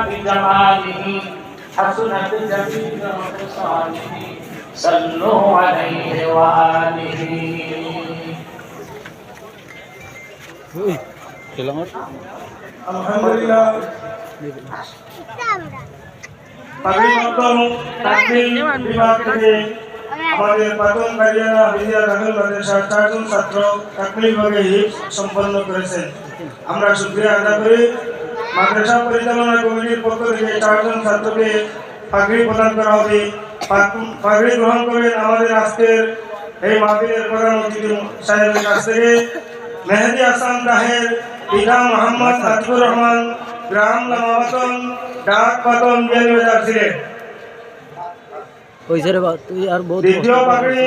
بجماله حسنت جميع خصاله صلوا عليه وآله আলহামদুলিল্লাহ আমাদের প্রাক্তন কারিয়ানা বিদ্যা দাখিল মাদ্রাসার 4 জন ছাত্র তাকলিফভাবে হিফজ সম্পন্ন করেছেন। আমরা শুকরিয়া আদায় করি। মাদ্রাসা পরিচালনা কমিটির পক্ষ থেকে 4 জন ছাত্রকে পাগড়ি প্রদান করা হবে। পাগড়ি গ্রহণ করবেন আমাদের আজকের এই মাহফিলের প্রধান অতিথি সাহেবের কাছ থেকে মেহেদি হাসান তাহের, পিতা মোহাম্মদ আতিকুর রহমান, গ্রাম লামাবাতন, ডাক পাতন, বিয়ানীবাজার সিলেট। দ্বিতীয় পাগড়ি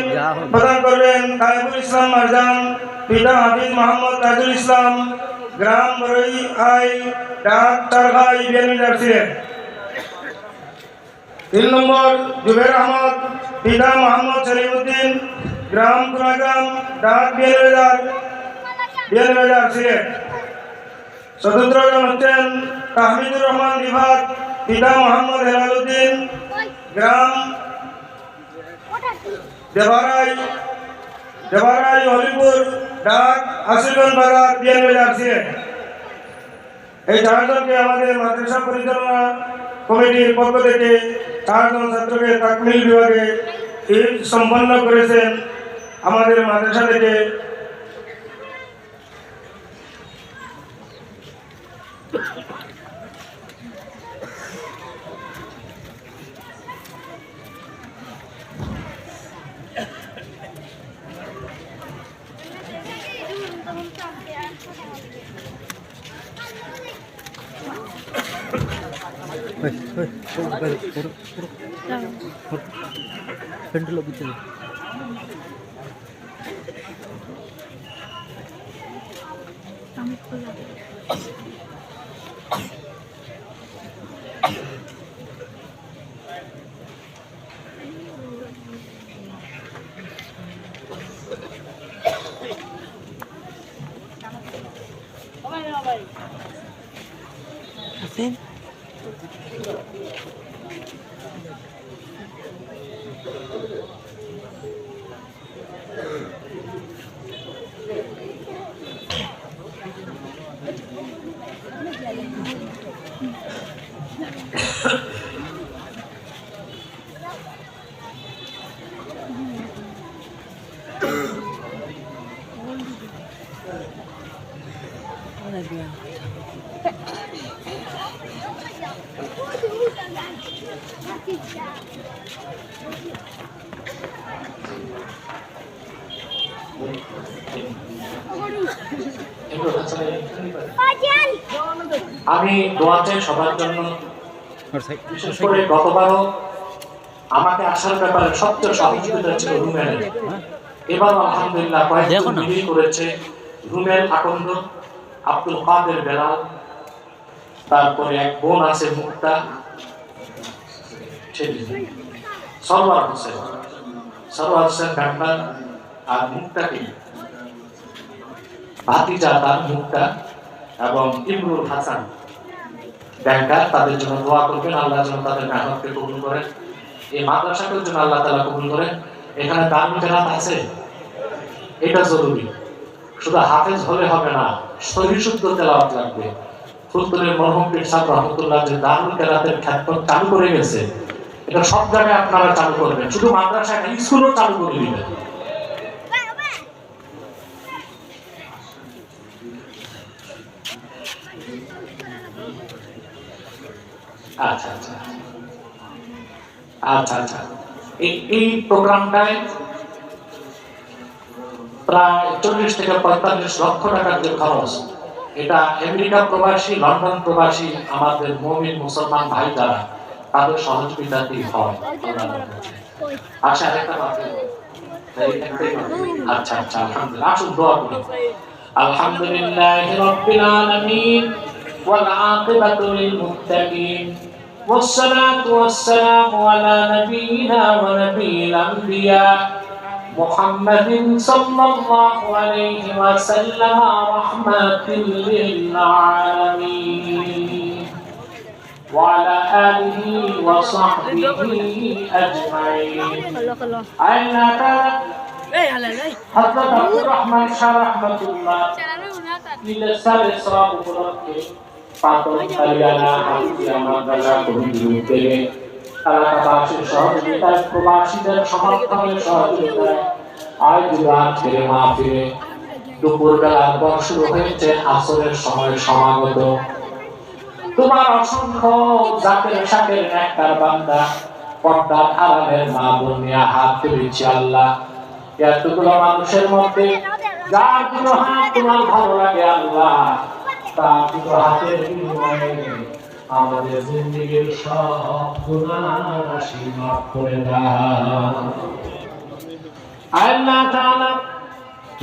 প্রদান করবেন কায়েমুল ইসলাম মারজান, পিতা হাফিজ মোহাম্মদ তাজুল ইসলাম, গ্রাম বরই আই, ডাক তারগাই, বিয়ানীবাজার সিলেট। 3 নম্বর জুবের আহমদ, পিতা মোহাম্মদ সলিমউদ্দিন, গ্রাম কুনাগ্রাম, ডাক বিয়ানীবাজার সিলেট। চতুর্থ জন হচ্ছেন তাহমিদুর রহমান বিভাগ, পিতা মোহাম্মদ হেলালুদ্দিন, গ্রাম দেবারাই হলিপুর, ডাক আশিরগঞ্জ বাজার, বিয়ানীবাজার সিলেট। এই 4 জনকে আমাদের মাদ্রাসা পরিচালনা কমিটির পক্ষ থেকে 4 জন ছাত্রকে তাকমিল বিভাগে হিফজ সম্পন্ন করেছেন আমাদের মাদ্রাসা থেকে। పెంటలో కూర్చొని আমি দোয়া চাই সবার জন্য। বিশেষ করে গতবারও আমাকে আসার ব্যাপারে সবচেয়ে সহযোগিতা ছিল রুমেল। এবার আলহামদুলিল্লাহ কয়েকজন মিলিয়ে করেছে। রুমেল আকন্দ, আব্দুল কাদের বেলাল, তারপরে এক বোন আছে মুক্তা, সরওয়ার হোসেন ডাক্তার, আর মুক্তাকে ভাতিজা তার মুক্তা এবং ইমরুল হাসান ব্যাংকার। তাদের জন্য দোয়া করবেন, আল্লাহ যেন তাদের মেহনতকে কবুল করেন, এই মাদ্রাসাকেও যেন আল্লাহ তাআলা কবুল করেন। এখানে দারুল কেরাত আছে, এটা জরুরি। শুধু হাফেজ হলে হবে না, শরীর শুদ্ধ তেলাওয়াত লাগবে। ফুলতলির মরহুম পীর সাহেব রহমতুল্লাহ যে দারুল কেরাতের খ্যাতপথ চালু করে গেছে, এটা সব জায়গায় আপনারা চালু করবেন, শুধু মাদ্রাসায় না, স্কুলও চালু করে দিবেন। আচ্ছা আচ্ছা আচ্ছা আচ্ছা এই প্রোগ্রামটায় প্রায় 40 থেকে 45 লক্ষ টাকার যে খরচ, এটা আমেরিকা প্রবাসী, লন্ডন প্রবাসী আমাদের মুমিন মুসলমান ভাই যারা, তাদের সহযোগিতাতেই হয়। আচ্ছা একটা কথা, আচ্ছা আচ্ছা আলহামদুলিল্লাহ, আসুন দোয়া করি। আলহামদুলিল্লাহি রাব্বিল আলামিন ওয়াল আকিবাতু লিল মুত্তাকিন والصلاة والسلام على نبينا ونبي الأنبياء محمد صلى الله عليه وسلم رحمة للعالمين وعلى آله وصحبه أجمعين. أين حضرت عبد الرحمن شاه رحمة الله للسال إسراء উপলক্ষে পাতল হরিয়ানা হাতিয়া মাদ্রাসা কমিটির উদ্যোগে এলাকাবাসীর সহযোগিতায় প্রবাসীদের সমর্থনের সহযোগিতায় আজ রাত ফিরে মাহফিলে দুপুরবেলার পর শুরু হয়েছে আসরের সময় সমাগত তোমার অসংখ্য জাকের শাকের নেককার বান্দা পর্দার আড়ালের মা বোন নিয়ে হাত তুলেছি আল্লাহ। এতগুলো মানুষের মধ্যে যার দুটো হাত তোমার ভালো লাগে আল্লাহ, তার দুটো হাতের বিনিময়ে আমাদের জিন্দেগীর সব গুনাহ রাশি মাফ করে দাও। আল্লাহ তাআলা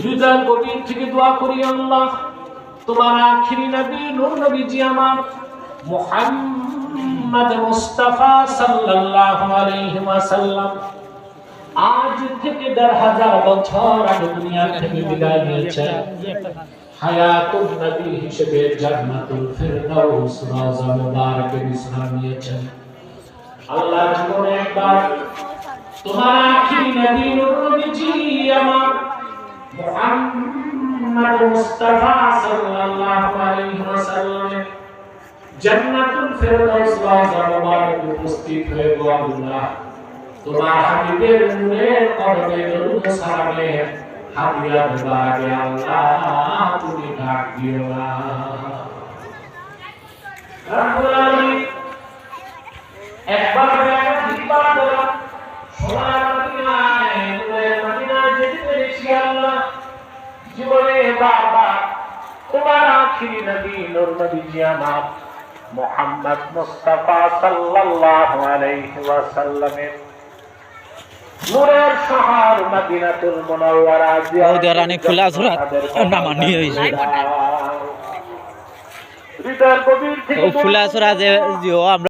হৃদয়ের গভীর থেকে দোয়া করি আল্লাহ, তোমার আখিরি নবী নূর নবীজি আমার মুহাম্মদ মুস্তাফা সাল্লাল্লাহু আলাইহি ওয়াসাল্লাম আজ থেকে ১০০০ বছর আগে দুনিয়া থেকে বিদায় নিয়েছেন। হায়াতুন নবী হিসেবে জান্নাতুল ফিরদাউস রওজা মুবারকে বিশ্রাম নিয়েছেন। আল্লাহ জীবনে একবার তোমার আখিরি নবী নূর নবীজি আমার মুহাম্মদ মুস্তাফা সাল্লাল্লাহু আলাইহি ওয়াসাল্লাম জান্নাতুল ফিরদাউস রওজা মুবারকে উপস্থিত হয়ে গো আল্লাহ, তোমার হাবিবের নূরের কদমে দরুদ সালামে হাদিয়া মুবারকে আল্লাহ তুমি ডাক দিও না। রব্বুল আলামিন একবার একবার বলা সোনার মদিনায় নূরের মদিনায় যেতে পেরেছি আল্লাহ, জীবনে বারবার তোমার আখিরি নবী নূর নবীজি আমার মুহাম্মদ মুস্তাফা সাল্লাল্লাহু আলাইহি ওয়াসাল্লামের নূরের শহর মদিনাতুল মুনাওয়ারা ওদেরানি খোলা সুরাত নামানি হইছে হৃদয়ের গভীর থেকে ও খোলা সুরাত যে আমরা